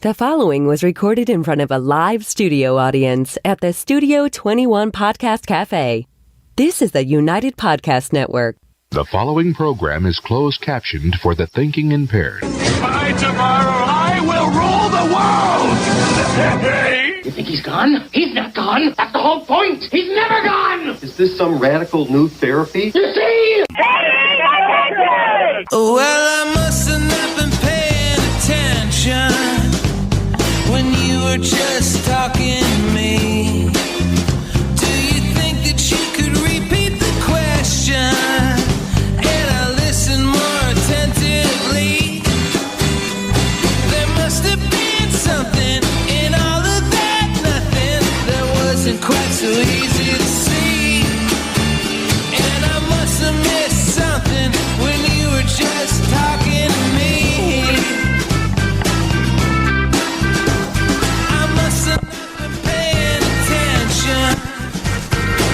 The following was recorded in front of a live studio audience at the Studio 21 Podcast Cafe. This is the United Podcast Network. The following program is closed captioned for the thinking impaired. By tomorrow, I will rule the world! You think he's gone? He's not gone. That's the whole point. He's never gone. Is this some radical new therapy? You see? Well, I must have not been paying attention when you were just talking to me. Do you think that you could repeat the question and I listen more attentively? There must have been something in all of that nothing that wasn't quite so easy to see. And I must have missed something when you were just talking to me.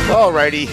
Alrighty,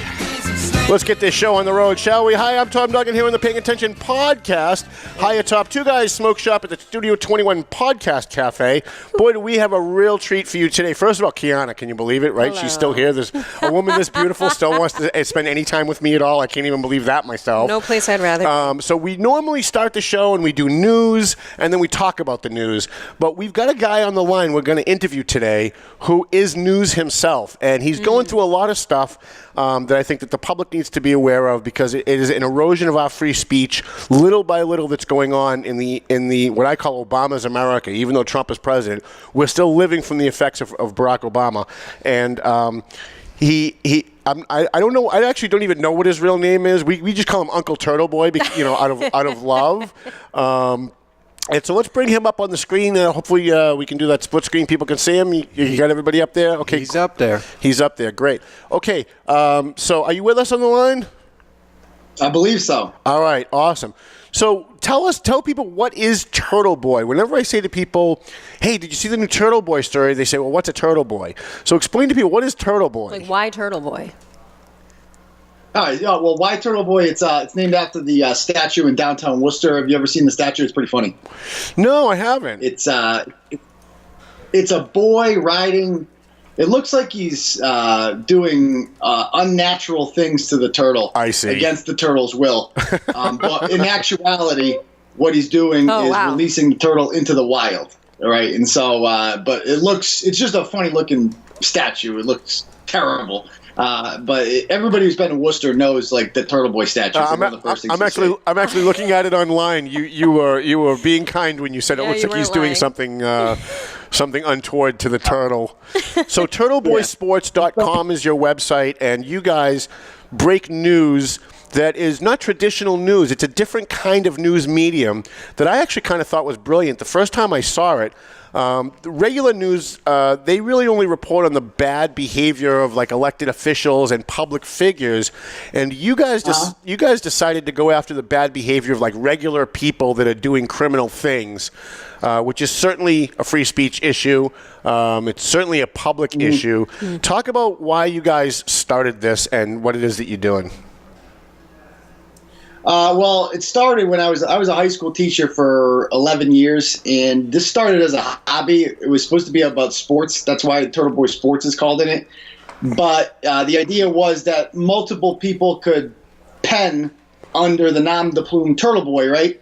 let's get this show on the road, shall we? Hi, I'm Tom Duggan here on the Paying Attention Podcast. Hi atop Two Guys Smoke Shop at the Studio 21 Podcast Cafe. Boy, do we have a real treat for you today. First of all, Quianna, can you believe it, right? Hello. She's still here. There's a woman this beautiful still wants to spend any time with me at all. I can't even believe that myself. No place I'd rather. So we normally start the show and we do news and then we talk about the news. But we've got a guy on the line we're going to interview today who is news himself. And he's going through a lot of stuff that I think that the public needs to be aware of because it is an erosion of our free speech, little by little, that's going on in the what I call Obama's America. Even though Trump is president, we're still living from the effects of Barack Obama. And I don't know. I actually don't even know what his real name is. We just call him Uncle Turtleboy, because, out of love. And so let's bring him up on the screen. Hopefully we can do that split screen. People can see him. You got everybody up there? Okay. He's up there. He's up there. Great. Okay. So are you with us on the line? I believe so. All right. Awesome. So tell people, what is Turtle Boy? Whenever I say to people, hey, did you see the new Turtle Boy story? They say, well, what's a Turtle Boy? So explain to people, what is Turtle Boy? Like, why Turtle Boy? Well, why Turtle Boy? It's named after the statue in downtown Worcester. Have you ever seen the statue? It's pretty funny. No, I haven't. It's a boy riding. It looks like he's doing unnatural things to the turtle. I see. Against the turtle's will. But in actuality, what he's doing is releasing the turtle into the wild. All right, and so, but it's just a funny looking statue. It looks terrible. But everybody who's been in Worcester knows, like, the Turtle Boy statue. I'm actually looking at it online. You were being kind when you said it looks like he's doing something untoward to the turtle. So turtleboysports.com is your website, and you guys break news that is not traditional news. It's a different kind of news medium that I actually kind of thought was brilliant. The first time I saw it, the regular news, they really only report on the bad behavior of, like, elected officials and public figures. And you guys decided to go after the bad behavior of, like, regular people that are doing criminal things, which is certainly a free speech issue. It's certainly a public issue. Talk about why you guys started this and what it is that you're doing. Well, it started when I was a high school teacher for 11 years, and this started as a hobby. It was supposed to be about sports. That's why Turtle Boy Sports is called in it. But the idea was that multiple people could pen under the nom de plume Turtle Boy, right?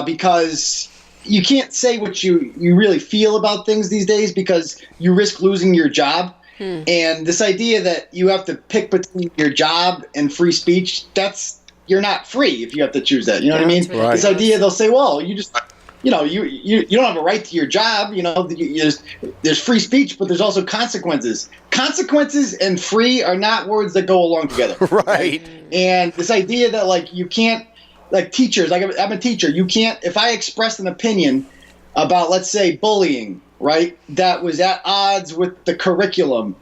Because you can't say what you really feel about things these days because you risk losing your job. And this idea that you have to pick between your job and free speech, you're not free if you have to choose that. You know what I mean? Right. This idea, they'll say, well, you just, you don't have a right to your job. There's free speech, but there's also consequences. Consequences and free are not words that go along together. Right. And this idea that, like, you can't, like, teachers, like, I'm a teacher, you can't, if I express an opinion about, let's say, bullying, right, that was at odds with the curriculum,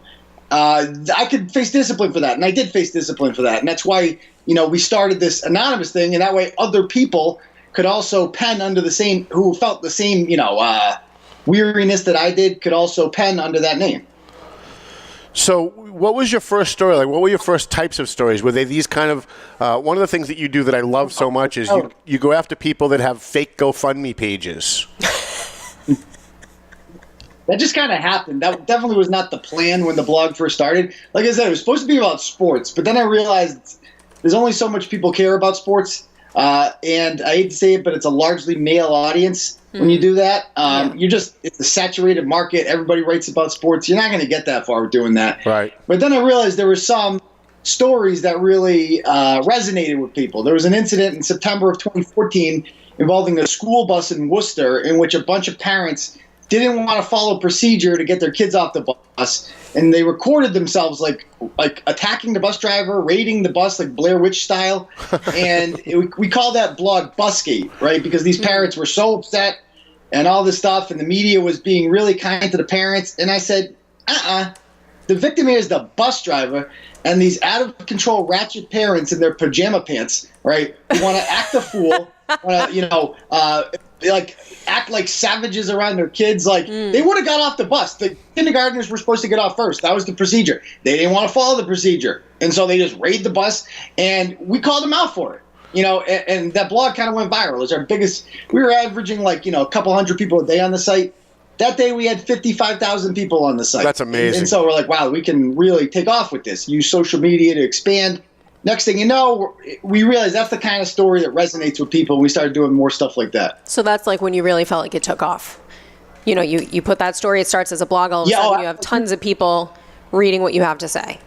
I could face discipline for that. And I did face discipline for that. And that's why, we started this anonymous thing, and that way other people could also pen under the same, who felt the same, weariness that I did, could also pen under that name. So what was your first story? Like, what were your first types of stories? Were they these kind of, one of the things that you do that I love so much is you go after people that have fake GoFundMe pages. that just kind of happened. That definitely was not the plan when the blog first started. Like I said, it was supposed to be about sports, but then I realized there's only so much people care about sports. And I hate to say it, but it's a largely male audience when you do that. It's a saturated market. Everybody writes about sports. You're not going to get that far doing that. Right. But then I realized there were some stories that really resonated with people. There was an incident in September of 2014 involving a school bus in Worcester in which a bunch of parents didn't want to follow procedure to get their kids off the bus, and they recorded themselves like attacking the bus driver, raiding the bus like Blair Witch style, and we call that blog Busgate, right? Because these parents were so upset and all this stuff, and the media was being really kind to the parents, and I said, the victim here is the bus driver and these out-of-control ratchet parents in their pajama pants, right, who want to act a fool, act like savages around their kids. They would have got off the bus. The kindergartners were supposed to get off first. That was the procedure. They didn't want to follow the procedure, and so they just raided the bus, and we called them out for it. And that blog kind of went viral. It was our biggest. We were averaging a couple hundred people a day on the site. That day we had 55,000 people on the site. That's amazing. And so we're like, wow, we can really take off with this. Use social media to expand. Next thing you know, we realized that's the kind of story that resonates with people. We started doing more stuff like that. So that's like when you really felt like it took off. You put that story, it starts as a blog, all of a sudden you have tons of people reading what you have to say.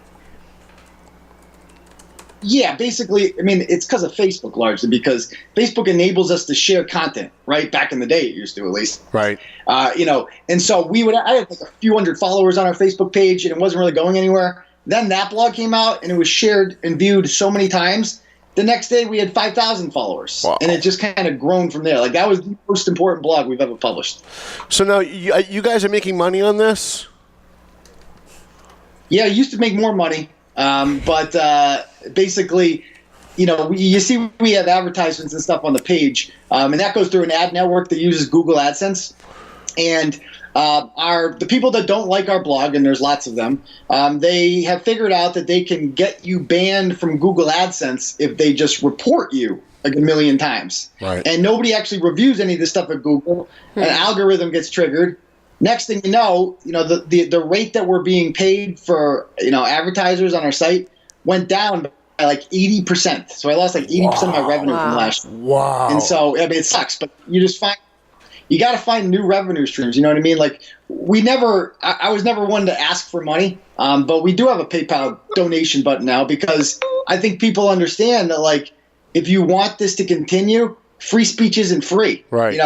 Yeah, basically, it's because of Facebook largely, because Facebook enables us to share content, right? Back in the day, it used to, at least. Right. And so I had a few hundred followers on our Facebook page, and it wasn't really going anywhere. Then that blog came out, and it was shared and viewed so many times. The next day, we had 5,000 followers, and it just kind of grown from there. That was the most important blog we've ever published. So now, you guys are making money on this? Yeah, I used to make more money. But basically, you see we have advertisements and stuff on the page, and that goes through an ad network that uses Google AdSense. And the people that don't like our blog, and there's lots of them, they have figured out that they can get you banned from Google AdSense if they just report you like 1 million times. Right. And nobody actually reviews any of this stuff at Google. An algorithm gets triggered. Next thing you know, the rate that we're being paid for advertisers on our site went down by like 80%. So I lost like 80% of my revenue from last year. Wow. And so it sucks, but you got to find new revenue streams. You know what I mean? I was never one to ask for money, but we do have a PayPal donation button now because I think people understand that if you want this to continue, free speech isn't free, right?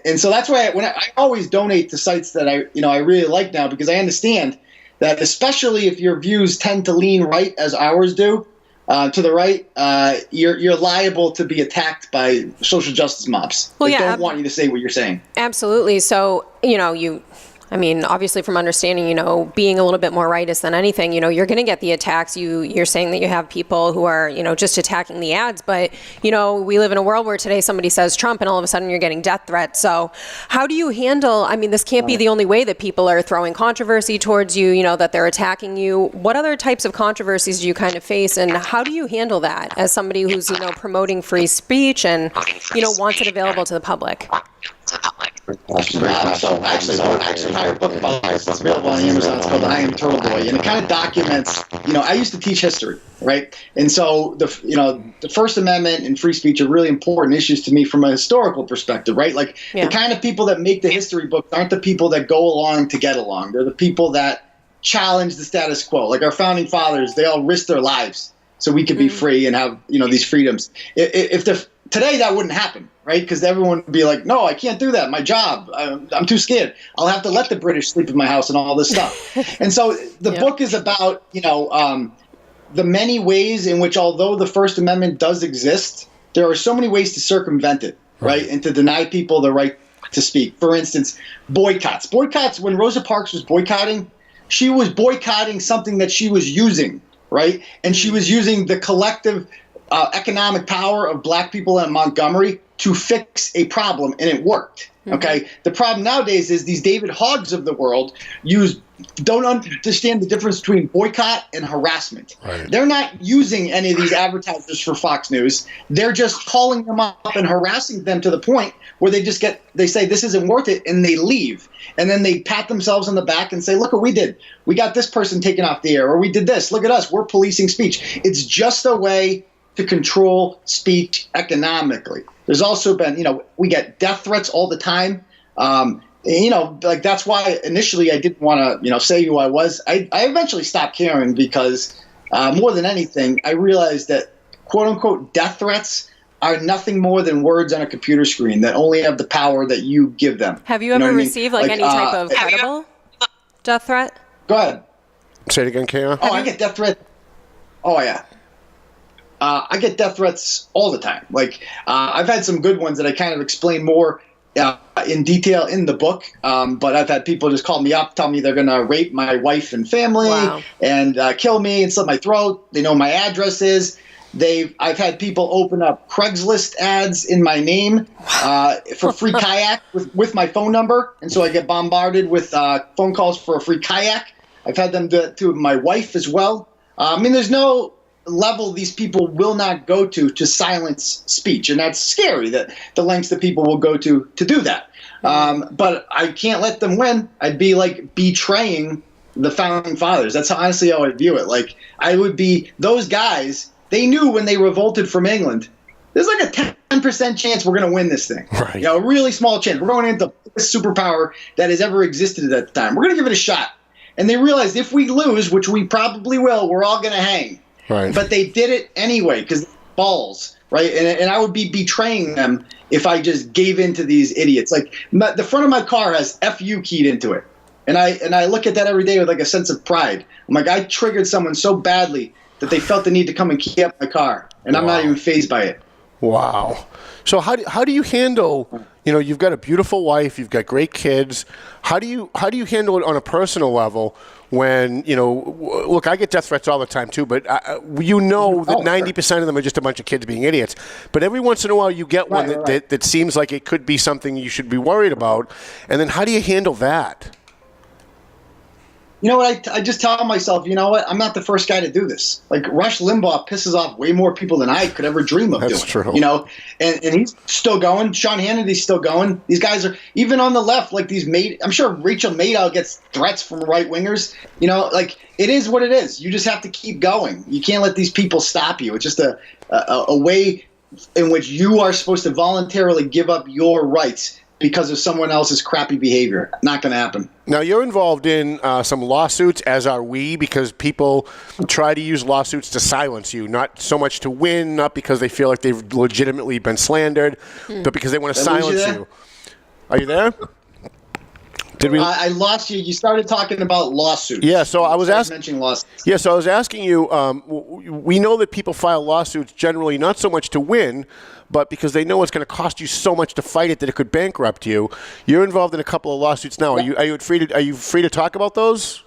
And so that's why I always donate to sites that I really like now, because I understand that, especially if your views tend to lean right as ours do, to the right, you're liable to be attacked by social justice mobs. They don't want you to say what you're saying. Absolutely. So obviously from understanding, being a little bit more rightist than anything, you're going to get the attacks. You're saying that you have people who are, just attacking the ads, but, we live in a world where today somebody says Trump and all of a sudden you're getting death threats. So how do you handle, this can't be the only way that people are throwing controversy towards you, that they're attacking you. What other types of controversies do you kind of face, and how do you handle that as somebody who's, promoting free speech and, wants it available to the public? So actually, I wrote a book about this. It's available on Amazon. It's called I Am Turtleboy, and it kind of documents. I used to teach history, right? And so the First Amendment and free speech are really important issues to me from a historical perspective, right? The kind of people that make the history books aren't the people that go along to get along. They're the people that challenge the status quo. Like our founding fathers, they all risked their lives so we could be free and have these freedoms. Today that wouldn't happen, right? Because everyone would be like, no, I can't do that. My job, I'm too scared. I'll have to let the British sleep in my house and all this stuff. And so the book is about, the many ways in which, although the First Amendment does exist, there are so many ways to circumvent it, right? And to deny people the right to speak. For instance, boycotts. Boycotts, when Rosa Parks was boycotting, she was boycotting something that she was using, right? And she was using the collective economic power of black people in Montgomery to fix a problem, and it worked. Okay, the problem nowadays is these David Hoggs of the world don't understand the difference between boycott and harassment. Right. They're not using any of these advertisers for Fox News. They're just calling them up and harassing them to the point where they say this isn't worth it, and they leave. And then they pat themselves on the back and say, look what we did. We got this person taken off the air, or we did this. Look at us. We're policing speech. It's just a way to control speech economically. There's also been, we get death threats all the time. That's why initially I didn't want to, say who I was. I eventually stopped caring because more than anything, I realized that quote unquote death threats are nothing more than words on a computer screen that only have the power that you give them. Have you ever received any type of credible death threat? Go ahead. Say it again, Kara. Oh, I get death threats. Oh, yeah. I get death threats all the time. I've had some good ones that I kind of explain more in detail in the book. But I've had people just call me up, tell me they're going to rape my wife and family and kill me and slit my throat. They know my address is. I've had people open up Craigslist ads in my name for free kayak with my phone number. And so I get bombarded with phone calls for a free kayak. I've had them do it to my wife as well. There's no level these people will not go to silence speech, and that's scary, that the lengths that people will go to do that. But I can't let them win. I'd be betraying the founding fathers. That's honestly how I view it. I would be those guys. They knew when they revolted from England, there's a 10% chance we're going to win this thing. Right. A really small chance. We're going into the biggest superpower that has ever existed at the time. We're going to give it a shot. And they realized if we lose, which we probably will, we're all going to hang. Right. But they did it anyway because balls, right? And I would be betraying them if I just gave in to these idiots. The front of my car has FU keyed into it. And I look at that every day with a sense of pride. I'm I triggered someone so badly that they felt the need to come and key up my car. And I'm not even fazed by it. Wow. So how do you handle, you've got a beautiful wife, you've got great kids. How do you handle it on a personal level when, look, I get death threats all the time too, but that 90% of them are just a bunch of kids being idiots. But every once in a while you get one that seems like it could be something you should be worried about. And then how do you handle that? You know what? I just tell myself, you know what? I'm not the first guy to do this. Rush Limbaugh pisses off way more people than I could ever dream of doing. That's true. And he's still going. Sean Hannity's still going. These guys are, even on the left, I'm sure Rachel Maddow gets threats from right-wingers. It is what it is. You just have to keep going. You can't let these people stop you. It's just a way in which you are supposed to voluntarily give up your rights because of someone else's crappy behavior. Not going to happen. Now, you're involved in some lawsuits, as are we, because people try to use lawsuits to silence you, not so much to win, not because they feel like they've legitimately been slandered, but because they want to silence you. Are you there? Did we? I lost you. You started talking about lawsuits. Yeah, so I was mentioning lawsuits. Yeah, so I was asking you. We know that people file lawsuits generally not so much to win, but because they know it's going to cost you so much to fight it that it could bankrupt you. You're involved in a couple of lawsuits now. Are you free to talk about those?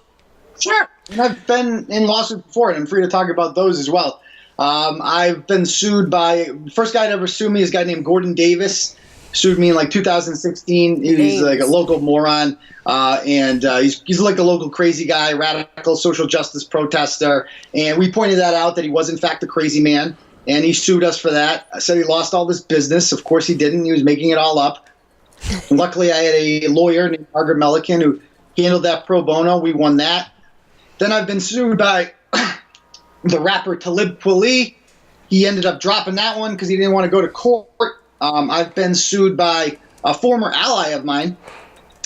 Sure. And I've been in lawsuits before, and I'm free to talk about those as well. I've been sued by first guy to ever sue me is a guy named Gordon Davis. Sued me in 2016. He's a local moron, and he's a local crazy guy, radical social justice protester. And we pointed that out, that he was in fact a crazy man, and he sued us for that. I said he lost all this business. Of course he didn't. He was making it all up. Luckily, I had a lawyer named Margaret Milliken who handled that pro bono. We won that. Then I've been sued by the rapper Talib Kweli. He ended up dropping that one because he didn't want to go to court. I've been sued by a former ally of mine,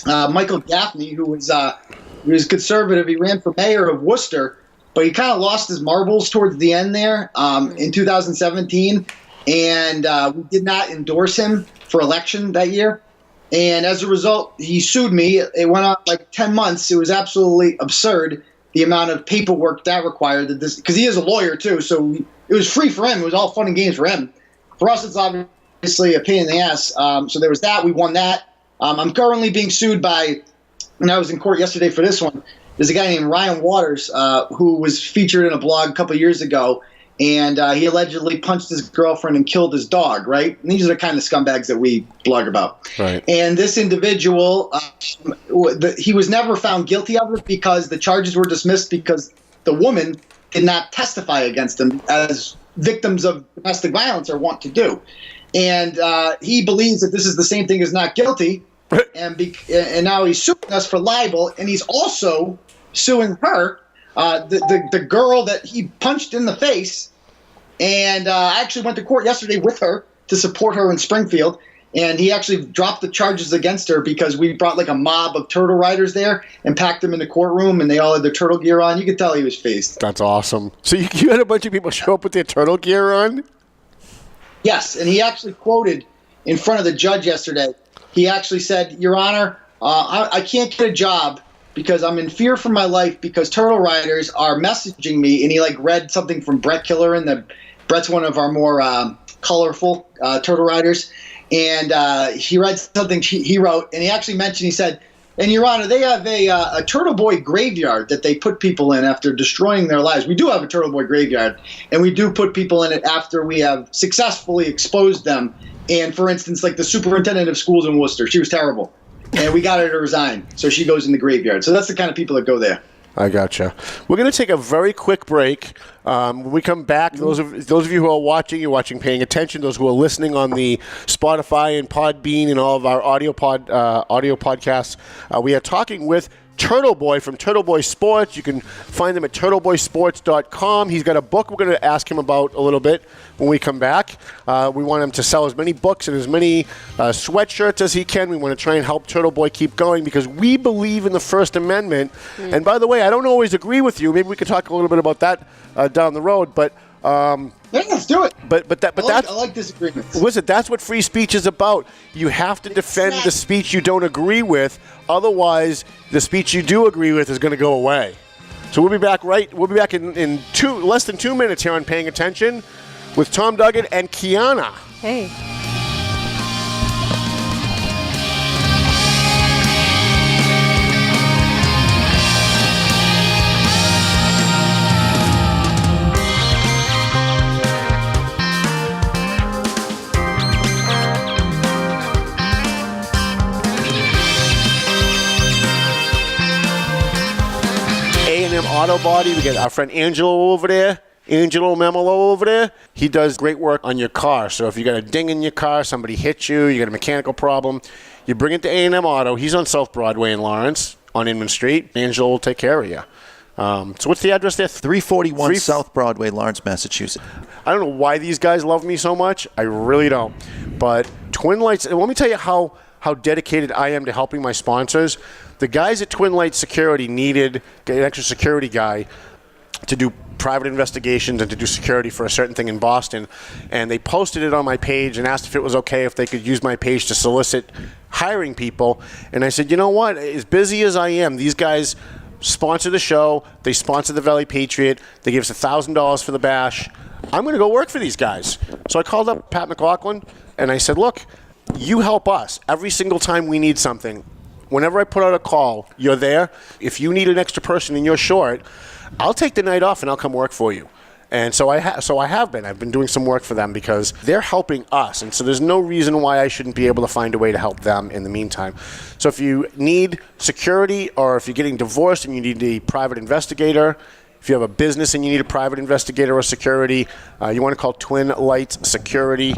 Michael Gaffney, who was conservative. He ran for mayor of Worcester, but he kind of lost his marbles towards the end there in 2017, and we did not endorse him for election that year. And as a result, he sued me. It went on 10 months. It was absolutely absurd, the amount of paperwork that required, because he is a lawyer too, so it was free for him. It was all fun and games for him. For us, it's obviously a pain in the ass. So there was that. We won that. I'm currently being sued by, and I was in court yesterday for this one, there's a guy named Ryan Waters who was featured in a blog a couple of years ago, and he allegedly punched his girlfriend and killed his dog, right? And these are the kind of scumbags that we blog about. Right. And this individual, he was never found guilty of it because the charges were dismissed because the woman did not testify against him, as victims of domestic violence are wont to do. And he believes that this is the same thing as not guilty, and now he's suing us for libel, and he's also suing her, the girl that he punched in the face. And I actually went to court yesterday with her to support her in Springfield, and he actually dropped the charges against her because we brought like a mob of turtle riders there and packed them in the courtroom, and they all had their turtle gear on. You could tell he was phased. That's awesome. So you had a bunch of people show up with their turtle gear on? Yes, and he actually quoted in front of the judge yesterday. He actually said, "Your Honor, I can't get a job because I'm in fear for my life because turtle riders are messaging me." And he read something from Brett Killer, and Brett's one of our more colorful turtle riders. And he read something he wrote, and he actually mentioned, he said, "And Your Honor, they have a Turtle Boy graveyard that they put people in after destroying their lives. We do have a Turtle Boy graveyard, and we do put people in it after we have successfully exposed them. And for instance, like the superintendent of schools in Worcester, she was terrible, and we got her to resign, so she goes in the graveyard." So that's the kind of people that go there. I gotcha. We're going to take a very quick break. When we come back, those of you who are watching, you're watching, paying attention. Those who are listening on the Spotify and Podbean and all of our audio podcasts, we are talking with Turtleboy from Turtleboy Sports. You can find him at turtleboysports.com. He's got a book we're going to ask him about a little bit when we come back. We want him to sell as many books and as many sweatshirts as he can. We want to try and help Turtleboy keep going because we believe in the First Amendment. And by the way, I don't always agree with you. Maybe we could talk a little bit about that down the road. But yeah, let's do it. I like disagreements. Listen, that's what free speech is about. You have to defend the speech you don't agree with. Otherwise, the speech you do agree with is going to go away. So we'll be back in less than 2 minutes here on Paying Attention with Tom Duggan and Quianna. Hey. Auto Body. We got our friend Angelo over there. Angelo Memolo over there. He does great work on your car. So if you got a ding in your car, somebody hit you, you got a mechanical problem, you bring it to A&M Auto. He's on South Broadway in Lawrence on Inman Street. Angelo will take care of you. So what's the address there? 341 South Broadway, Lawrence, Massachusetts. I don't know why these guys love me so much. I really don't. But Twin Lights, and let me tell you how dedicated I am to helping my sponsors. The guys at Twin Lights Security needed an extra security guy to do private investigations and to do security for a certain thing in Boston. And they posted it on my page and asked if it was okay if they could use my page to solicit hiring people. And I said, you know what? As busy as I am, these guys sponsor the show. They sponsor the Valley Patriot. They give us $1,000 for the bash. I'm going to go work for these guys. So I called up Pat McLaughlin and I said, look, you help us every single time we need something. Whenever I put out a call, you're there. If you need an extra person and you're short, I'll take the night off and I'll come work for you. And so I have been. I've been doing some work for them because they're helping us. And so there's no reason why I shouldn't be able to find a way to help them in the meantime. So if you need security or if you're getting divorced and you need a private investigator, if you have a business and you need a private investigator or security, you want to call Twin Lights Security.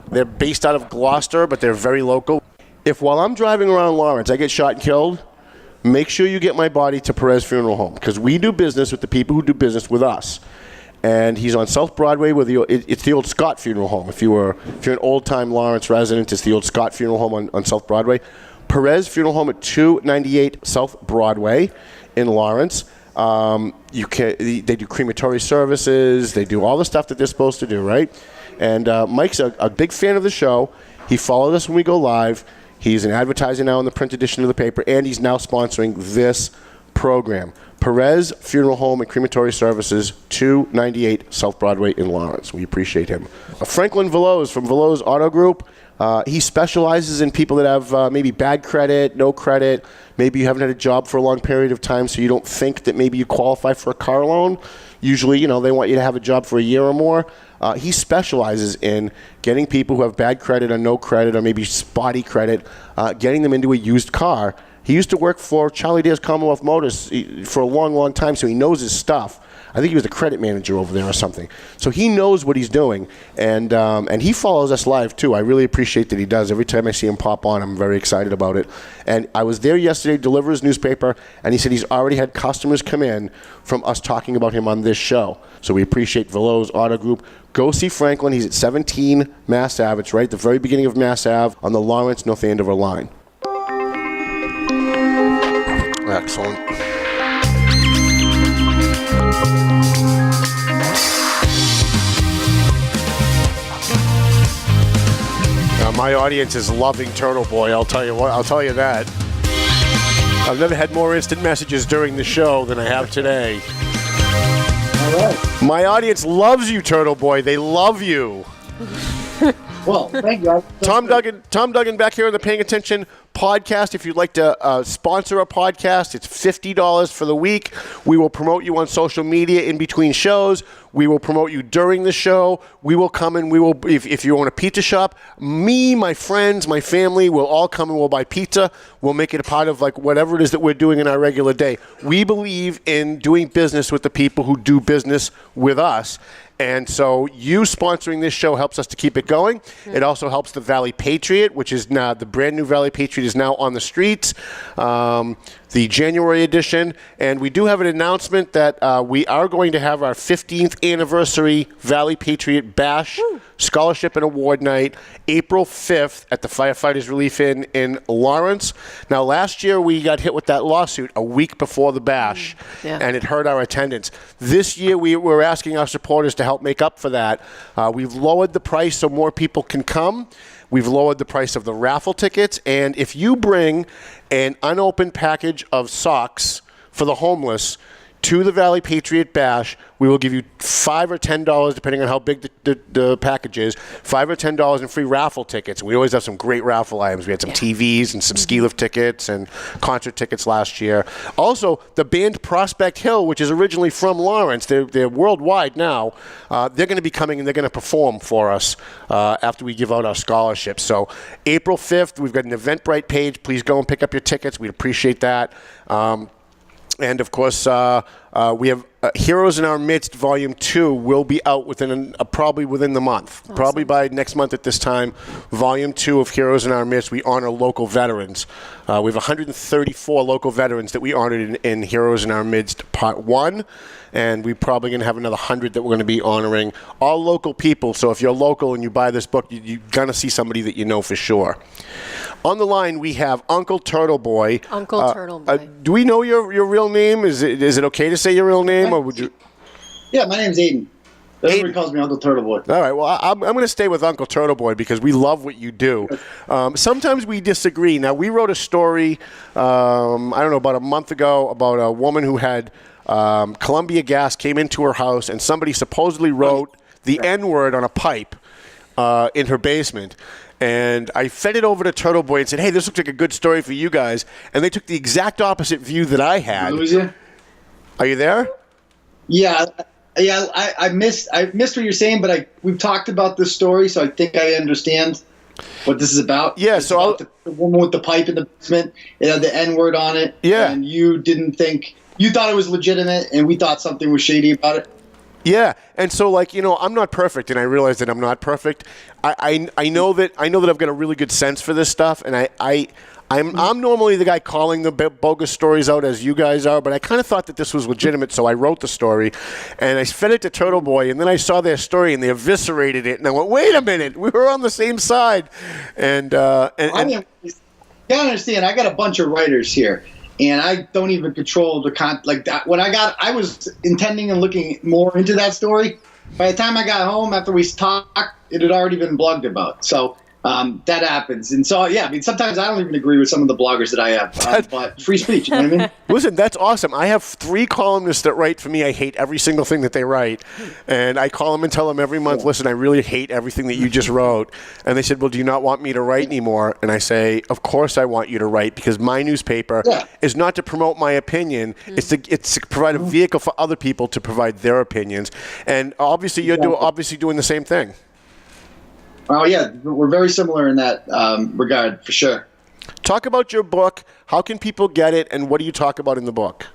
They're based out of Gloucester, but they're very local. If while I'm driving around Lawrence, I get shot and killed, make sure you get my body to Perez Funeral Home because we do business with the people who do business with us. And he's on South Broadway with it's the old Scott Funeral Home. If you're an old-time Lawrence resident, it's the old Scott Funeral Home on South Broadway. Perez Funeral Home at 298 South Broadway in Lawrence. They do crematory services. They do all the stuff that they're supposed to do, right? And Mike's a big fan of the show. He followed us when we go live. He's an advertiser now in the print edition of the paper, and he's now sponsoring this program. Perez Funeral Home and Crematory Services, 298 South Broadway in Lawrence. We appreciate him. Franklin Veloz from Veloz Auto Group. He specializes in people that have maybe bad credit, no credit. Maybe you haven't had a job for a long period of time, so you don't think that maybe you qualify for a car loan. Usually, they want you to have a job for a year or more. He specializes in getting people who have bad credit or no credit or maybe spotty credit, getting them into a used car. He used to work for Charlie Dare's Commonwealth Motors for a long, long time, so he knows his stuff. I think he was the credit manager over there or something. So he knows what he's doing, and he follows us live, too. I really appreciate that he does. Every time I see him pop on, I'm very excited about it. And I was there yesterday to deliver his newspaper, and he said he's already had customers come in from us talking about him on this show. So we appreciate Veloz Auto Group. Go see Franklin. He's at 17 Mass Ave. It's right at the very beginning of Mass Ave on the Lawrence North Andover line. Excellent. My audience is loving Turtle Boy. I'll tell you what. I'll tell you that. I've never had more instant messages during the show than I have today. All right. My audience loves you, Turtle Boy. They love you. Well, thank you. Tom Duggan back here on the Paying Attention podcast. If you'd like to sponsor a podcast, it's $50 for the week. We will promote you on social media in between shows. We will promote you during the show. We will come and we will, if you own a pizza shop, me, my friends, my family will all come and we'll buy pizza. We'll make it a part of like whatever it is that we're doing in our regular day. We believe in doing business with the people who do business with us. And so you sponsoring this show helps us to keep it going. It also helps the Valley Patriot, which is now the brand new Valley Patriot is now on the streets, the January edition. And we do have an announcement that we are going to have our 15th anniversary Valley Patriot Bash Scholarship and Award Night, April 5th at the Firefighters Relief Inn in Lawrence. Now, last year we got hit with that lawsuit a week before the bash, and it hurt our attendance. This year we're asking our supporters to help make up for that. We've lowered the price so more people can come. We've lowered the price of the raffle tickets, and if you bring an unopened package of socks for the homeless to the Valley Patriot Bash, we will give you $5 or $10, depending on how big the package is, $5 or $10 in free raffle tickets. And we always have some great raffle items. We had some TVs and some ski lift tickets and concert tickets last year. Also, the band Prospect Hill, which is originally from Lawrence, they're worldwide now. They're going to be coming and they're going to perform for us after we give out our scholarships. So April 5th, we've got an Eventbrite page. Please go and pick up your tickets. We'd appreciate that. And, of course, we have Heroes in Our Midst Volume 2 will be out probably within the month. Awesome. Probably by next month at this time. Volume 2 of Heroes in Our Midst, we honor local veterans. We have 134 local veterans that we honored in Heroes in Our Midst Part 1. And we're probably going to have another 100 that we're going to be honoring. All local people. So if you're local and you buy this book, you're going to see somebody that you know for sure. On the line, we have Uncle Turtleboy. Uncle Turtleboy. Do we know your real name? Is it okay to say your real name, or would you? Yeah, my name's Aiden. Everybody calls me Uncle Turtleboy. All right, well, I'm going to stay with Uncle Turtleboy because we love what you do. Sometimes we disagree. Now, we wrote a story, I don't know, about a month ago about a woman who had Columbia Gas came into her house and somebody supposedly wrote the N-word on a pipe in her basement. And I fed it over to Turtleboy and said, hey, this looks like a good story for you guys. And they took the exact opposite view that I had. Are you there? Yeah, I missed what you're saying, but we've talked about this story, so I think I understand what this is about. Yeah, it's about the woman with the pipe in the basement. It had the N-word on it. Yeah. And you thought it was legitimate, and we thought something was shady about it. Yeah, and so I'm not perfect, and I realize that I'm not perfect. I know that I've got a really good sense for this stuff, and I'm normally the guy calling the bogus stories out as you guys are, but I kind of thought that this was legitimate, so I wrote the story, and I fed it to Turtleboy, and then I saw their story, and they eviscerated it, and I went, wait a minute, we were on the same side, and you gotta understand, I got a bunch of writers here. And I don't even control the like that. I was intending and looking more into that story. By the time I got home after we talked, it had already been blogged about. So that happens. And so, yeah, I mean, sometimes I don't even agree with some of the bloggers that I have, but free speech, you know what I mean? Listen, that's awesome. I have 3 columnists that write for me. I hate every single thing that they write. And I call them and tell them every month, listen, I really hate everything that you just wrote. And they said, well, do you not want me to write anymore? And I say, of course I want you to write, because my newspaper is not to promote my opinion. It's to provide a vehicle for other people to provide their opinions. And obviously you're doing the same thing. Oh, yeah, we're very similar in that regard, for sure. Talk about your book. How can people get it, and what do you talk about in the book?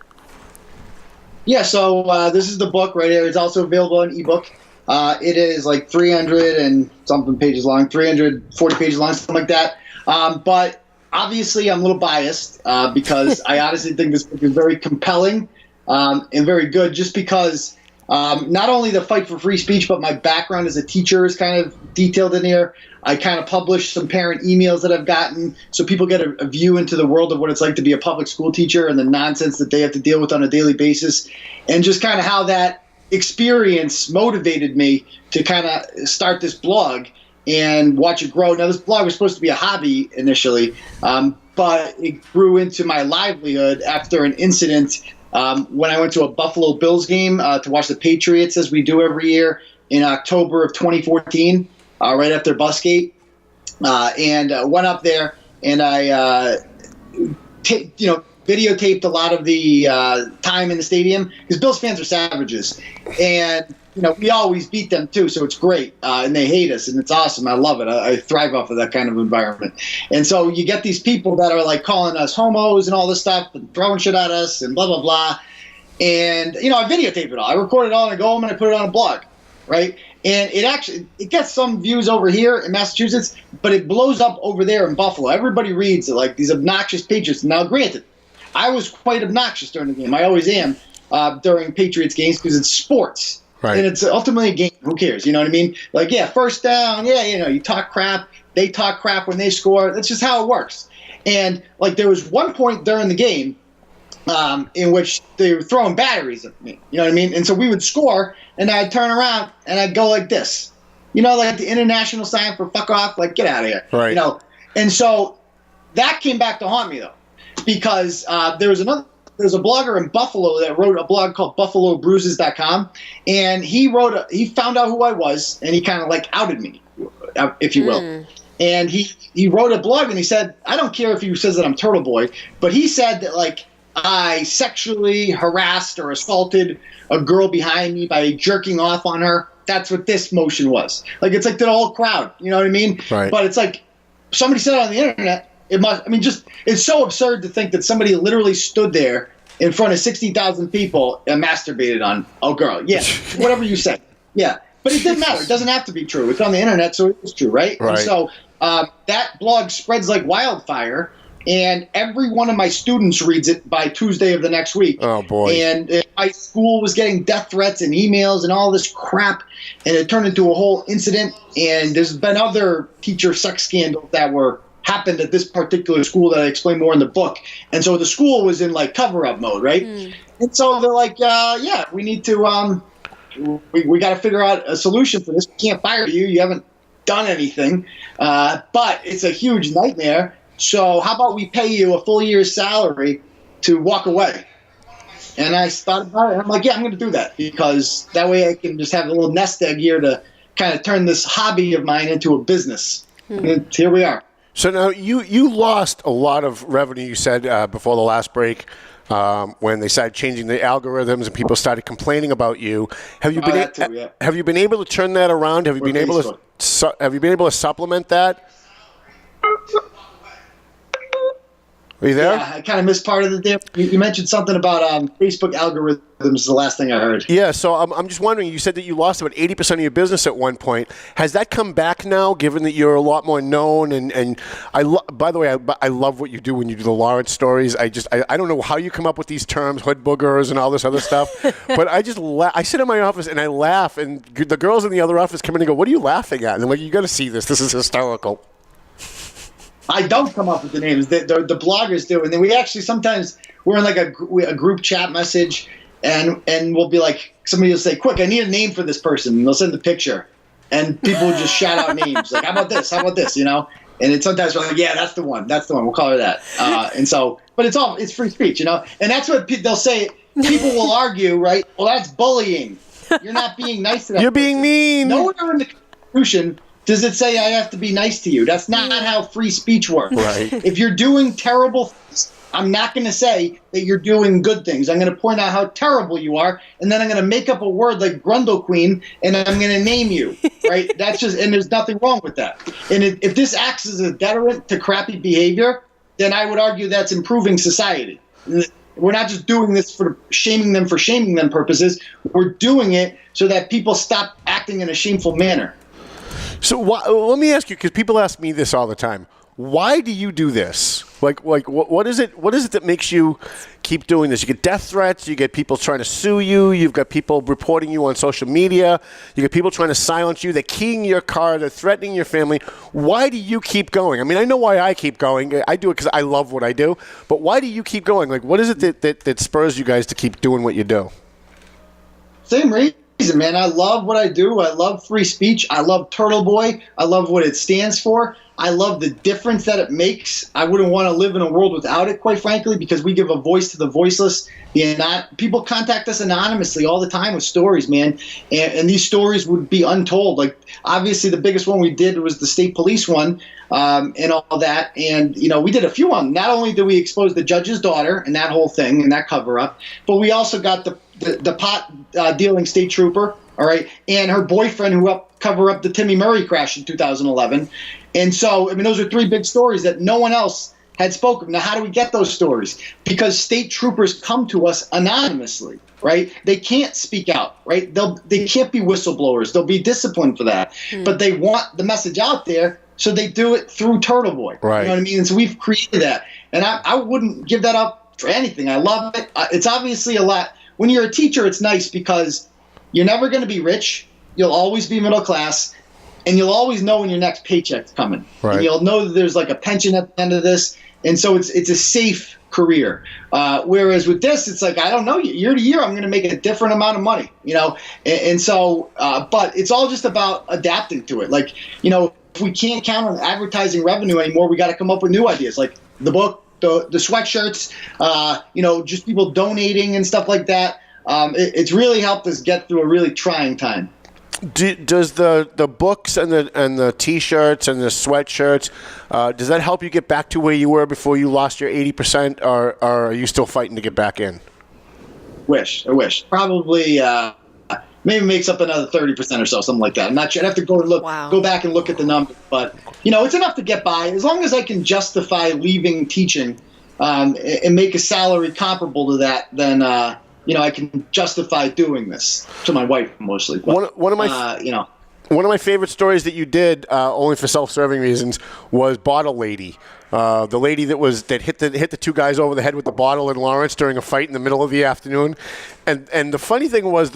Yeah, so this is the book right here. It's also available in ebook. It is like 300 and something pages long, 340 pages long, something like that. But obviously I'm a little biased because I honestly think this book is very compelling and very good, just because not only the fight for free speech, but my background as a teacher is kind of detailed in here. I kind of published some parent emails that I've gotten, so people get a view into the world of what it's like to be a public school teacher and the nonsense that they have to deal with on a daily basis, and just kind of how that experience motivated me to kind of start this blog and watch it grow. Now, this blog was supposed to be a hobby initially, but it grew into my livelihood after an incident when I went to a Buffalo Bills game to watch the Patriots, as we do every year, in October of 2014, right after Busgate, and went up there, and I videotaped a lot of the time in the stadium, because Bills fans are savages, and we always beat them too, so it's great, and they hate us, and it's awesome. I love it. I thrive off of that kind of environment. And so you get these people that are like calling us homos and all this stuff and throwing shit at us and blah, blah, blah. And, I videotape it all. I record it all, and I go home and I put it on a blog, right? And it gets some views over here in Massachusetts, but it blows up over there in Buffalo. Everybody reads it, like these obnoxious Patriots. Now, granted, I was quite obnoxious during the game. I always am during Patriots games, because it's sports. Right. And it's ultimately a game. Who cares? You know what I mean? Like, yeah, first down. Yeah, you talk crap. They talk crap when they score. That's just how it works. And, like, there was one point during the game in which they were throwing batteries at me. You know what I mean? And so we would score, and I'd turn around, and I'd go like this. Like the international sign for fuck off. Like, get out of here. Right. And so that came back to haunt me, though, because there's a blogger in Buffalo that wrote a blog called BuffaloBruises.com, and he found out who I was, and he kind of like outed me, if you will. And he wrote a blog, and he said, I don't care if he says that I'm Turtleboy, but he said that, like, I sexually harassed or assaulted a girl behind me by jerking off on her. That's what this motion was. Like, it's like the whole crowd, you know what I mean? Right. But it's like somebody said it on the internet. It's so absurd to think that somebody literally stood there in front of 60,000 people and masturbated on a girl. Yeah, whatever you say. Yeah, but it didn't matter. It doesn't have to be true. It's on the internet, so it's true, right? And so that blog spreads like wildfire, and every one of my students reads it by Tuesday of the next week. Oh, boy. And my school was getting death threats and emails and all this crap, and it turned into a whole incident. And there's been other teacher sex scandals that happened at this particular school that I explain more in the book. And so the school was in like cover-up mode, right? And so they're like, we need to, we got to figure out a solution for this. We can't fire you. You haven't done anything. But it's a huge nightmare. So how about we pay you a full year's salary to walk away? And I thought about it. I'm like, yeah, I'm going to do that, because that way I can just have a little nest egg here to kind of turn this hobby of mine into a business. And here we are. So now you lost a lot of revenue, you said, before the last break, when they started changing the algorithms and people started complaining about you. Have you been able to turn that around? Have you been able to supplement that? Are you there? Yeah, I kind of missed part of it there. You mentioned something about Facebook algorithms is the last thing I heard. Yeah, so I'm just wondering, you said that you lost about 80% of your business at one point. Has that come back now, given that you're a lot more known? And by the way, I love what you do when you do the Lawrence stories. I don't know how you come up with these terms, hood boogers and all this other stuff, but I sit in my office and I laugh, and the girls in the other office come in and go, what are you laughing at? And they're like, you got to see this. This is hysterical. I don't come up with the names. The bloggers do. And then we actually sometimes we're in like a group chat message, and we'll be like, somebody will say, quick, I need a name for this person. And they'll send the picture. and people would just shout out names like, how about this, you know? And it's sometimes we're like, yeah, that's the one, we'll call her that. And so, but it's free speech, you know? And that's what they'll say. People will argue, right? Well, that's bullying. You're not being nice to that You're person. being mean. Nowhere in the Constitution does it say I have to be nice to you. That's not how free speech works. Right. If you're doing terrible things, I'm not going to say that you're doing good things. I'm going to point out how terrible you are, and then I'm going to make up a word like Grundle Queen, and I'm going to name you. Right? That's just, and there's nothing wrong with that. And if this acts as a deterrent to crappy behavior, then I would argue that's improving society. We're not just doing this for shaming them purposes. We're doing it so that people stop acting in a shameful manner. So let me ask you, because people ask me this all the time. Why do you do this? Like what is it? What is it that makes you keep doing this? You get death threats. You get people trying to sue you. You've got people reporting you on social media. You get people trying to silence you. They're keying your car. They're threatening your family. Why do you keep going? I mean, I know why I keep going. I do it because I love what I do. But why do you keep going? Like, what is it that spurs you guys to keep doing what you do? Same reason, man. I love what I do. I love free speech. I love Turtleboy. I love what it stands for. I love the difference that it makes. I wouldn't want to live in a world without it, quite frankly, because we give a voice to the voiceless. People contact us anonymously all the time with stories, man, and these stories would be untold. Like, obviously, the biggest one we did was the state police one, and all that. And, you know, we did a few on. Not only did we expose the judge's daughter and that whole thing and that cover-up, but we also got the pot dealing state trooper, all right, and her boyfriend who helped cover up the Timmy Murray crash in 2011. And so, I mean, those are three big stories that no one else had spoken. Now, how do we get those stories? Because state troopers come to us anonymously, right? They can't speak out, right? They can't be whistleblowers. They'll be disciplined for that. But they want the message out there, so they do it through Turtleboy. Right. You know what I mean? And so we've created that. And I wouldn't give that up for anything. I love it. It's obviously a lot. When you're a teacher, it's nice because you're never going to be rich. You'll always be middle class. And you'll always know when your next paycheck's coming. Right. And you'll know that there's like a pension at the end of this. And so it's a safe career. Whereas with this, it's like, I don't know, year to year, I'm going to make a different amount of money, you know? And so, but it's all just about adapting to it. Like, you know, if we can't count on advertising revenue anymore, we got to come up with new ideas, like the book, the sweatshirts, you know, just people donating and stuff like that. It's really helped us get through a really trying time. Does the books and the T-shirts and the sweatshirts, does that help you get back to where you were before you lost your 80%, or are you still fighting to get back in? I wish. Probably maybe makes up another 30% or so, something like that. I'm not sure. I'd have to go back and look at the numbers. But, you know, it's enough to get by. As long as I can justify leaving teaching and make a salary comparable to that, then you know, I can justify doing this to my wife mostly. But, one of my favorite stories that you did, only for self-serving reasons, was Bottle Lady. The lady that hit the two guys over the head with the bottle in Lawrence during a fight in the middle of the afternoon. And the funny thing was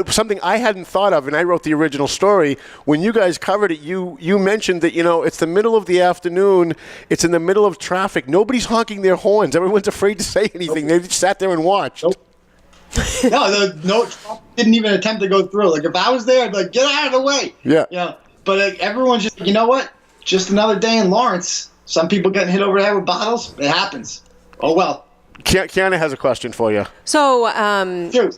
something I hadn't thought of, and I wrote the original story. When you guys covered it, you mentioned that, you know, it's the middle of the afternoon. It's in the middle of traffic. Nobody's honking their horns. Everyone's afraid to say anything. They just sat there and watched. Nope. No, Trump didn't even attempt to go through. Like, if I was there, I'd be like, get out of the way. Yeah. You know, but like, everyone's just, you know what? Just another day in Lawrence. Some people getting hit over the head with bottles. It happens. Oh, well. Quianna has a question for you. So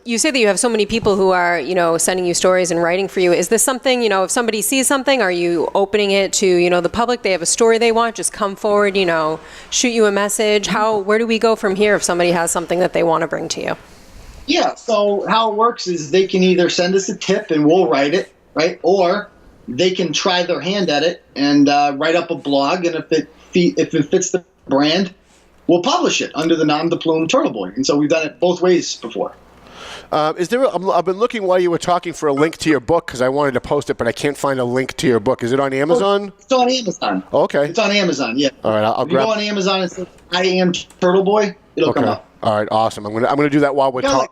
you say that you have so many people who are, you know, sending you stories and writing for you. Is this something, you know, if somebody sees something, are you opening it to, you know, the public? They have a story they want, just come forward, you know, shoot you a message. Where do we go from here if somebody has something that they want to bring to you? Yeah, so how it works is they can either send us a tip and we'll write it, right? Or they can try their hand at it and write up a blog, and if it fits the brand, we'll publish it under the nom de plume Turtleboy. And so we've done it both ways before. I've been looking while you were talking for a link to your book because I wanted to post it, but I can't find a link to your book. Is it on Amazon? It's on Amazon. Oh, okay. It's on Amazon, yeah. All right, I'll grab it. If you go on Amazon and say, I am Turtleboy, it'll come up. All right, awesome. I'm gonna do that while we're talking.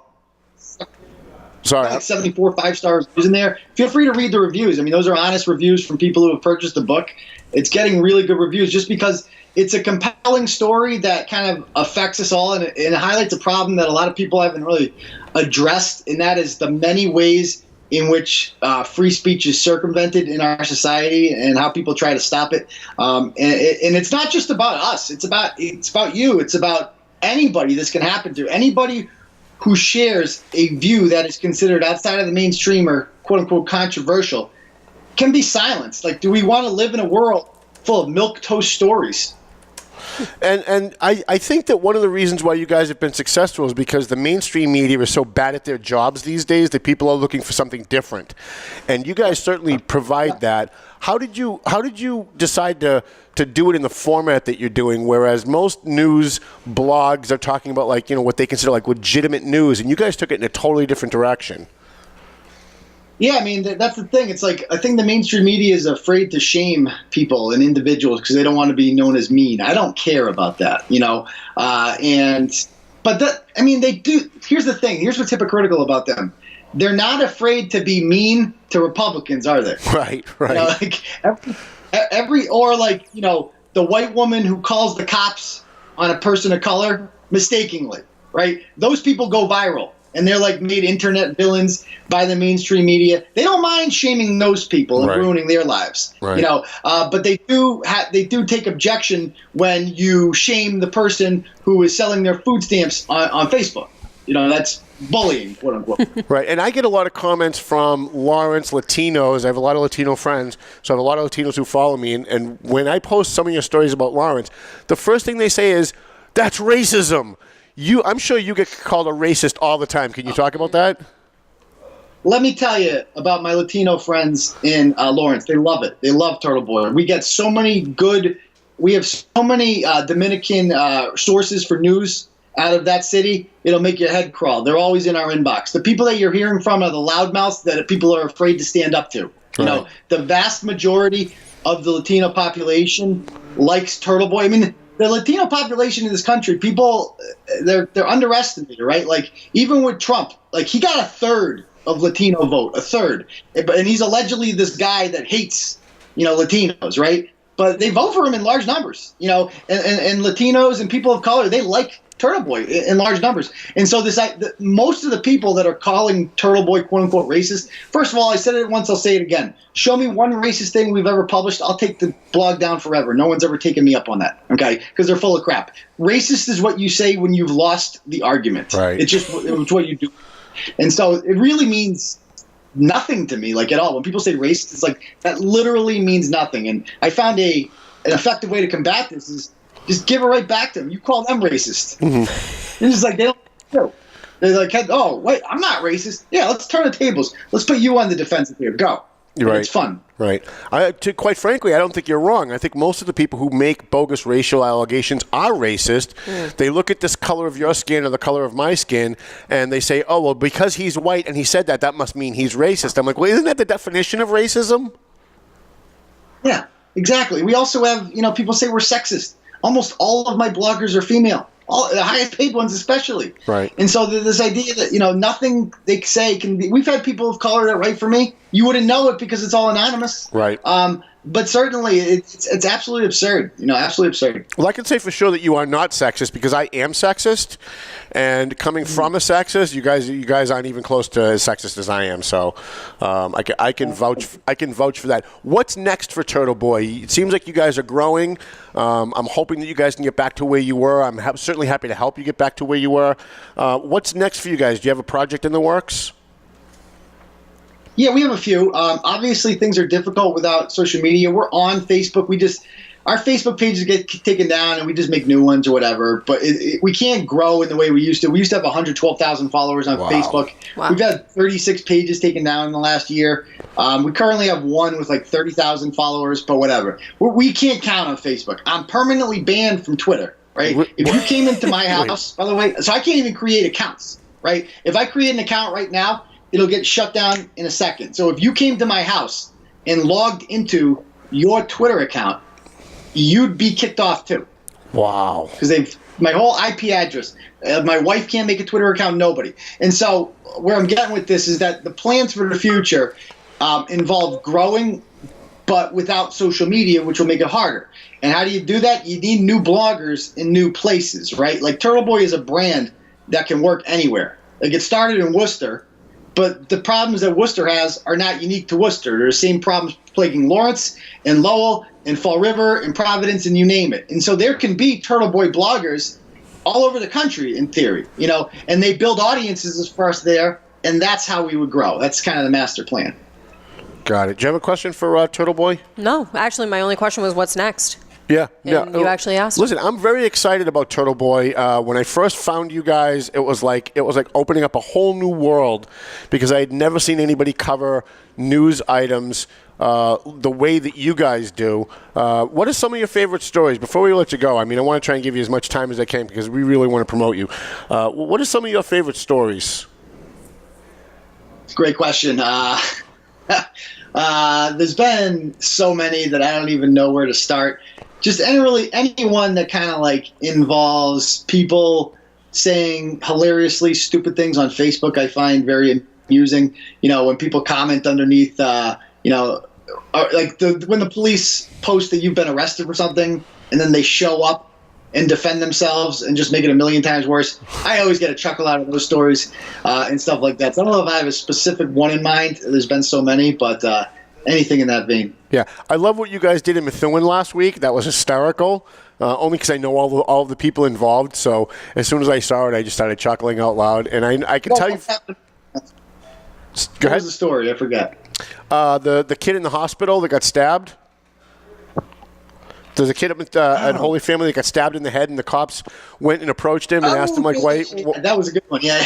Sorry. Like 74 5-star reviews in there. Feel free to read the reviews. I mean, those are honest reviews from people who have purchased the book. It's getting really good reviews just because it's a compelling story that kind of affects us all, and it highlights a problem that a lot of people haven't really addressed, and that is the many ways in which free speech is circumvented in our society and how people try to stop it. And it's not just about us. It's about you. It's about anybody this can happen to. Anybody who shares a view that is considered outside of the mainstream or quote unquote controversial can be silenced. Like, do we want to live in a world full of milquetoast stories? And I think that one of the reasons why you guys have been successful is because the mainstream media is so bad at their jobs these days that people are looking for something different. And you guys certainly provide that. How did you decide to do it in the format that you're doing, whereas most news blogs are talking about, like, you know, what they consider like legitimate news, and you guys took it in a totally different direction? Yeah, I mean, that's the thing. It's like, I think the mainstream media is afraid to shame people and individuals because they don't want to be known as mean. I don't care about that, you know. They do. Here's the thing. Here's what's hypocritical about them. They're not afraid to be mean to Republicans, are they? Right. You know, like the white woman who calls the cops on a person of color mistakenly, right? Those people go viral. And they're like made internet villains by the mainstream media. They don't mind shaming those people and ruining their lives, you know. But they do take objection when you shame the person who is selling their food stamps on Facebook. You know, that's bullying, quote unquote. Right. And I get a lot of comments from Lawrence Latinos. I have a lot of Latino friends, so I have a lot of Latinos who follow me. And when I post some of your stories about Lawrence, the first thing they say is, "That's racism." I'm sure you get called a racist all the time. Can you talk about that? Let me tell you about my Latino friends in Lawrence. They love it. They love Turtleboy. We get so many we have so many Dominican sources for news out of that city. It'll make your head crawl. They're always in our inbox. The people that you're hearing from are the loudmouths that people are afraid to stand up to. You know, the vast majority of the Latino population likes Turtleboy. I mean, the Latino population in this country, people, they're underestimated, right? Like, even with Trump, like, he got a third of Latino vote, a third. And he's allegedly this guy that hates, you know, Latinos, right? But they vote for him in large numbers, you know, and Latinos and people of color, they like Turtleboy in large numbers. And so most of the people that are calling Turtleboy, quote unquote, racist, first of all, I said it once, I'll say it again. Show me one racist thing we've ever published, I'll take the blog down forever. No one's ever taken me up on that, okay? Because they're full of crap. Racist is what you say when you've lost the argument. Right. It's what you do. And so it really means nothing to me, like, at all. When people say racist, it's like, that literally means nothing. And I found an effective way to combat this is just give it right back to them. You call them racist. Mm-hmm. It's just like, they don't know. They're like, oh, wait, I'm not racist. Yeah, let's turn the tables. Let's put you on the defensive here. Go. Right. It's fun. Right. Quite frankly, I don't think you're wrong. I think most of the people who make bogus racial allegations are racist. Mm. They look at this color of your skin or the color of my skin, and they say, oh, well, because he's white and he said that must mean he's racist. I'm like, well, isn't that the definition of racism? Yeah, exactly. We also have, you know, people say we're sexist. Almost all of my bloggers are female. All the highest paid ones especially. Right. And so this idea that, you know, nothing they say can be – we've had people of color that write for me. You wouldn't know it because it's all anonymous. Right. But certainly it's absolutely absurd. You know, absolutely absurd. Well, I can say for sure that you are not sexist because I am sexist. And coming from a sexist, you guys aren't even close to as sexist as I am. So I can vouch for that. What's next for Turtleboy? It seems like you guys are growing. I'm hoping that you guys can get back to where you were. I'm certainly happy to help you get back to where you were. What's next for you guys? Do you have a project in the works? Yeah, we have a few. Obviously, things are difficult without social media. We're on Facebook. Our Facebook pages get taken down, and we just make new ones or whatever. But we can't grow in the way we used to. We used to have 112,000 followers on Facebook. Wow. We've had 36 pages taken down in the last year. We currently have one with like 30,000 followers, but whatever. We can't count on Facebook. I'm permanently banned from Twitter, right? If you came into my house, by the way, so I can't even create accounts, right? If I create an account right now, it'll get shut down in a second. So if you came to my house and logged into your Twitter account, you'd be kicked off too. Wow. Because my whole IP address. My wife can't make a Twitter account, nobody. And so where I'm getting with this is that the plans for the future involve growing, but without social media, which will make it harder. And how do you do that? You need new bloggers in new places, right? Like Turtleboy is a brand that can work anywhere. Like it started in Worcester, But the problems that Worcester has are not unique to Worcester. There are the same problems plaguing Lawrence and Lowell and Fall River and Providence and you name it. And so there can be Turtle Boy bloggers all over the country in theory, and they build audiences for us there, and that's how we would grow. That's kind of the master plan. Got it. Do you have a question for Turtle Boy? No, actually, my only question was what's next. Yeah. You actually asked. Listen, I'm very excited about Turtle Boy. When I first found you guys, it was like opening up a whole new world because I had never seen anybody cover news items the way that you guys do. What are some of your favorite stories? Before we let you go, I want to try and give you as much time as I can because we really want to promote you. What are some of your favorite stories? Great question. There's been so many that I don't even know where to start. Just anyone that kind of like involves people saying hilariously stupid things on Facebook, I find very amusing. When people comment underneath, like when the police post that you've been arrested for something, and then they show up and defend themselves and just make it a million times worse. I always get a chuckle out of those stories and stuff like that. So I don't know if I have a specific one in mind. There's been so many, but anything in that vein. Yeah, I love what you guys did in Methuen last week. That was hysterical. Only because I know all the people involved. So as soon as I saw it, I just started chuckling out loud. And I can tell you. Go ahead. What was the story? I forgot. The kid in the hospital that got stabbed. There's a kid up at Holy Family that got stabbed in the head, and the cops went and approached him and asked him, "Wait." That was a good one. Yeah.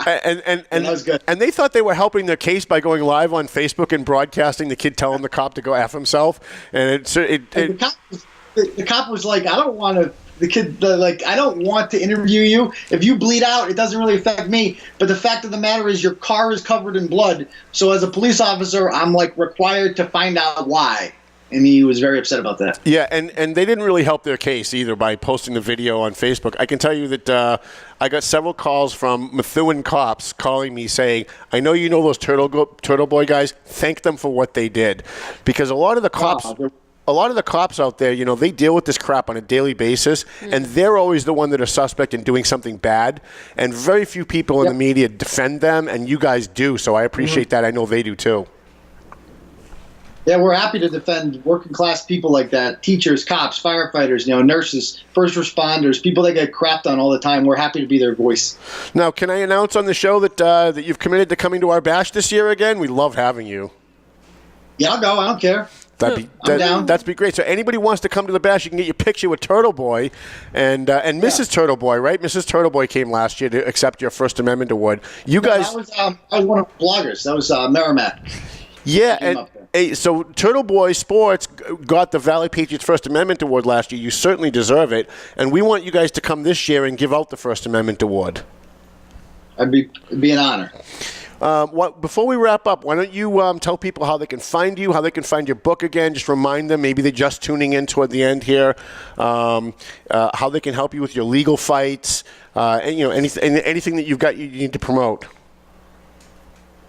and that was good. And they thought they were helping their case by going live on Facebook and broadcasting the kid telling the cop to go F himself. And the cop was like, "I don't want to." The kid, I don't want to interview you. If you bleed out, it doesn't really affect me. But the fact of the matter is your car is covered in blood. So as a police officer, I'm required to find out why. And he was very upset about that. Yeah, and they didn't really help their case either by posting the video on Facebook. I can tell you that I got several calls from Methuen cops calling me saying, I know you know those Turtle Boy guys. Thank them for what they did. Because a lot of the cops... A lot of the cops out there, they deal with this crap on a daily basis, and they're always the one that are suspect in doing something bad. And very few people in the media defend them, and you guys do. So I appreciate that. I know they do too. Yeah, we're happy to defend working class people like that. Teachers, cops, firefighters, nurses, first responders, people that get crapped on all the time. We're happy to be their voice. Now, can I announce on the show that you've committed to coming to our bash this year again? We love having you. Yeah, I'll go. I don't care. I'm down. That'd be great. So anybody wants to come to the bash, you can get your picture with Turtle Boy and Mrs. Turtle Boy, right? Mrs. Turtle Boy came last year to accept your First Amendment award. Guys, I was one of the bloggers. That was Merrimack. Yeah, and so Turtle Boy Sports got the Valley Patriots First Amendment award last year. You certainly deserve it, and we want you guys to come this year and give out the First Amendment award. It'd be an honor. Before we wrap up, why don't you tell people how they can find you, how they can find your book again? Just remind them, maybe they're just tuning in toward the end here, how they can help you with your legal fights, and anything that you've got you need to promote.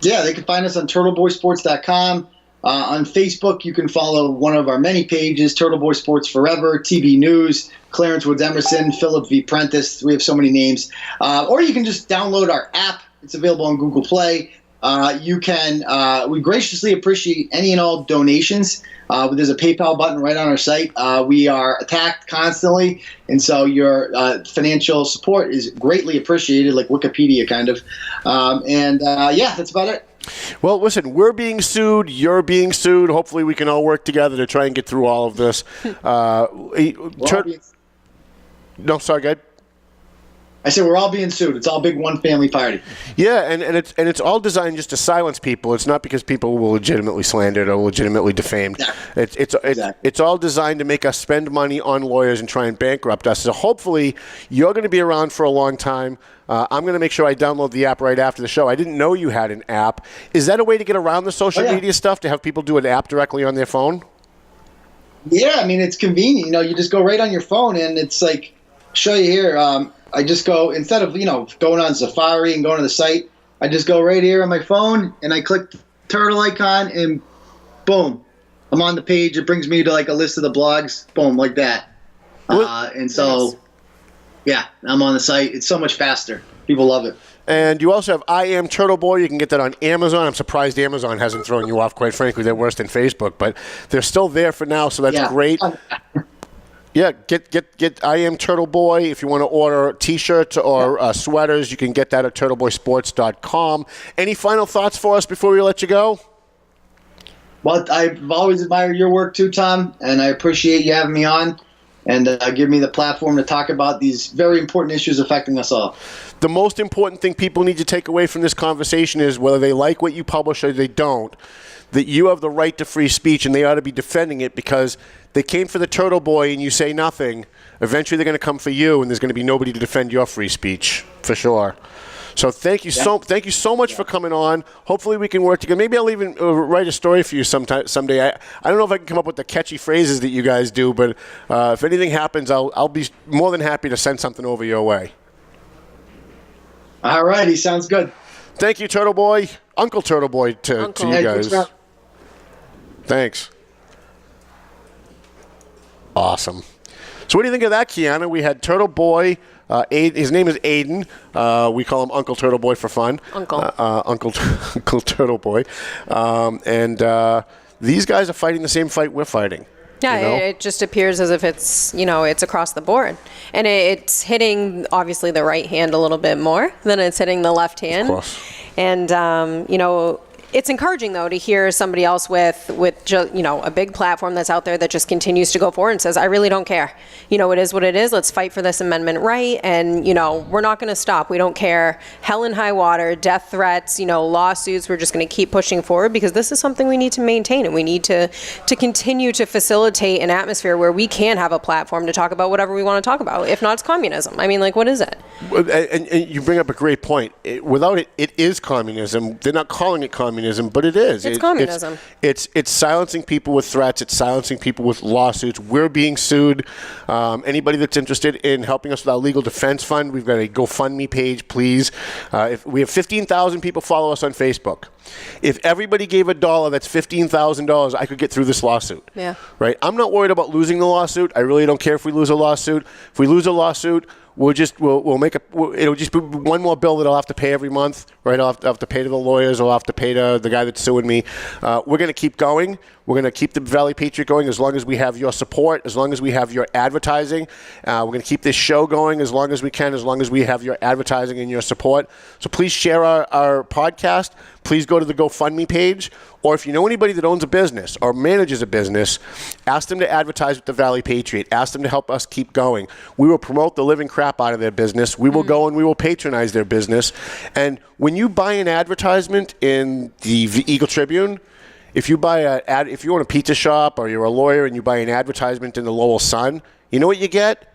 Yeah, they can find us on turtleboysports.com. On Facebook, you can follow one of our many pages, Turtle Boy Sports Forever, TV News, Clarence Woods Emerson, Philip V. Prentice. We have so many names. Or you can just download our app. It's available on Google Play. We graciously appreciate any and all donations. There's a PayPal button right on our site. We are attacked constantly, and so your financial support is greatly appreciated, like Wikipedia kind of. That's about it. Well, listen, we're being sued. You're being sued. Hopefully we can all work together to try and get through all of this. No, sorry, go ahead. I said we're all being sued. It's all big one family party. Yeah, and it's all designed just to silence people. It's not because people were legitimately slandered or legitimately defamed. Exactly. It's all designed to make us spend money on lawyers and try and bankrupt us. So hopefully you're going to be around for a long time. I'm going to make sure I download the app right after the show. I didn't know you had an app. Is that a way to get around the social media stuff, to have people do an app directly on their phone? Yeah, it's convenient. You just go right on your phone, and it's like, show you here. I just go, instead of, going on Safari and going to the site, I just go right here on my phone and I click the turtle icon and boom, I'm on the page. It brings me to a list of the blogs, boom, like that. I'm on the site. It's so much faster. People love it. And you also have I Am Turtleboy. You can get that on Amazon. I'm surprised Amazon hasn't thrown you off, quite frankly. They're worse than Facebook, but they're still there for now, so that's great. Yeah, get I Am Turtleboy. If you want to order T-shirts or sweaters, you can get that at turtleboysports.com. Any final thoughts for us before we let you go? Well, I've always admired your work too, Tom, and I appreciate you having me on and give me the platform to talk about these very important issues affecting us all. The most important thing people need to take away from this conversation is whether they like what you publish or they don't, that you have the right to free speech and they ought to be defending it because they came for the Turtle Boy and you say nothing. Eventually they're going to come for you and there's going to be nobody to defend your free speech, for sure. So thank you so much for coming on. Hopefully we can work together. Maybe I'll even write a story for you someday. I don't know if I can come up with the catchy phrases that you guys do, but if anything happens, I'll be more than happy to send something over your way. All righty, sounds good. Thank you, Turtle Boy. Uncle Turtleboy to you guys. Thanks. Awesome. So what do you think of that, Quianna? We had Turtle Boy. His name is Aiden. We call him Uncle Turtleboy for fun. Uncle Turtleboy. And these guys are fighting the same fight we're fighting. Yeah, it just appears as if it's, it's across the board. And it's hitting, obviously, the right hand a little bit more than it's hitting the left hand. Of course. And, it's encouraging, though, to hear somebody else with a big platform that's out there that just continues to go forward and says, I really don't care. It is what it is. Let's fight for this amendment right. And, we're not going to stop. We don't care. Hell and high water, death threats, lawsuits. We're just going to keep pushing forward because this is something we need to maintain. And we need to continue to facilitate an atmosphere where we can have a platform to talk about whatever we want to talk about. If not, it's communism. I mean, what is it? And you bring up a great point. Without it, it is communism. They're not calling it communism. But it is. It's communism. It's silencing people with threats. It's silencing people with lawsuits. We're being sued. Anybody that's interested in helping us with our legal defense fund, we've got a GoFundMe page, please. If we have 15,000 people follow us on Facebook. If everybody gave $1, that's $15,000. I could get through this lawsuit. Yeah. Right? I'm not worried about losing the lawsuit. I really don't care if we lose a lawsuit. If we lose a lawsuit, it'll just be one more bill that I'll have to pay every month, right? I'll have to pay to the lawyers, I'll have to pay to the guy that's suing me. We're going to keep going. We're going to keep the Valley Patriot going as long as we have your support, as long as we have your advertising. We're going to keep this show going as long as we can, as long as we have your advertising and your support. So please share our podcast. Please go to the GoFundMe page. Or if you know anybody that owns a business or manages a business, ask them to advertise with the Valley Patriot. Ask them to help us keep going. We will promote the living crap out of their business. We will go and we will patronize their business. And when you buy an advertisement in the Eagle Tribune, if you own a pizza shop or you're a lawyer and you buy an advertisement in the Lowell Sun, you know what you get?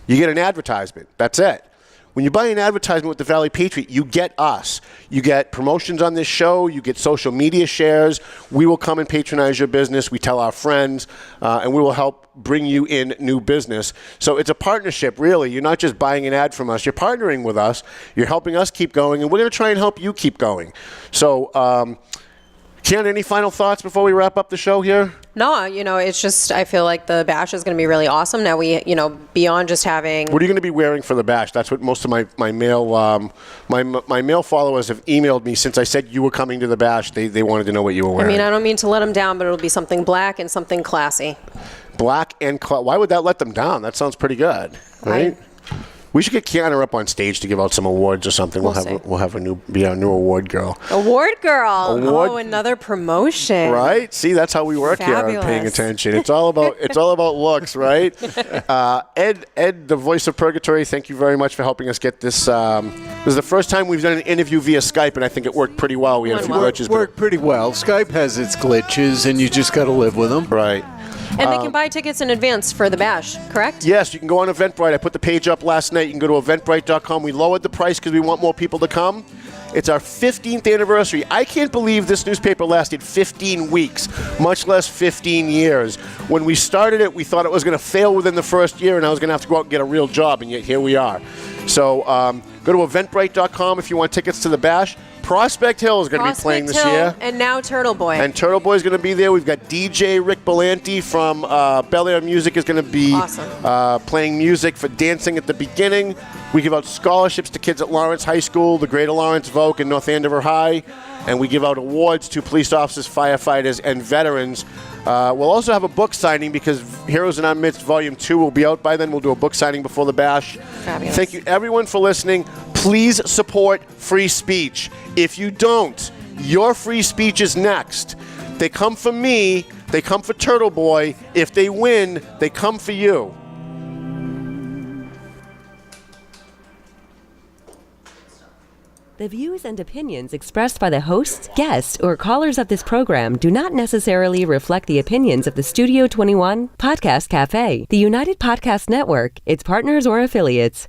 You get an advertisement. That's it. When you buy an advertisement with the Valley Patriot, you get us. You get promotions on this show. You get social media shares. We will come and patronize your business. We tell our friends, and we will help bring you in new business. So it's a partnership, really. You're not just buying an ad from us. You're partnering with us. You're helping us keep going, and we're going to try and help you keep going. So, Ken, any final thoughts before we wrap up the show here? No, it's just, I feel like the bash is going to be really awesome. Now we, beyond just having... What are you going to be wearing for the bash? That's what most of my male my male followers have emailed me since I said you were coming to the bash. They wanted to know what you were wearing. I don't mean to let them down, but it'll be something black and something classy. Black and why would that let them down? That sounds pretty good, right? We should get Quianna up on stage to give out some awards or something. We'll have our new award girl. Award girl. Another promotion. Right? See, that's how we work Fabulous. here on Paying Attention. It's all about looks, right? Ed, the voice of Purgatory, thank you very much for helping us get this. This is the first time we've done an interview via Skype, and I think it worked pretty well. We had a few glitches. It worked pretty well. Skype has its glitches, and you just got to live with them. Right. And they can buy tickets in advance for the bash, correct? Yes, you can go on Eventbrite. I put the page up last night. You can go to eventbrite.com. We lowered the price because we want more people to come. It's our 15th anniversary. I can't believe this newspaper lasted 15 weeks, much less 15 years. When we started it, we thought it was going to fail within the first year, and I was going to have to go out and get a real job, and yet here we are. So go to eventbrite.com if you want tickets to the bash. Prospect Hill is going to be playing this year. And now Turtleboy. And Turtleboy is going to be there. We've got DJ Rick Belanti from Bel Air Music is going to be playing music for dancing at the beginning. We give out scholarships to kids at Lawrence High School, the Greater Lawrence Voc, and North Andover High. And we give out awards to police officers, firefighters, and veterans. We'll also have a book signing because Heroes in Our Midst Volume 2 will be out by then. We'll do a book signing before the bash. Fabulous. Thank you, everyone, for listening. Please support free speech. If you don't, your free speech is next. They come for me. They come for Turtleboy. If they win, they come for you. The views and opinions expressed by the hosts, guests, or callers of this program do not necessarily reflect the opinions of the Studio 21 Podcast Cafe, the United Podcast Network, its partners, or affiliates.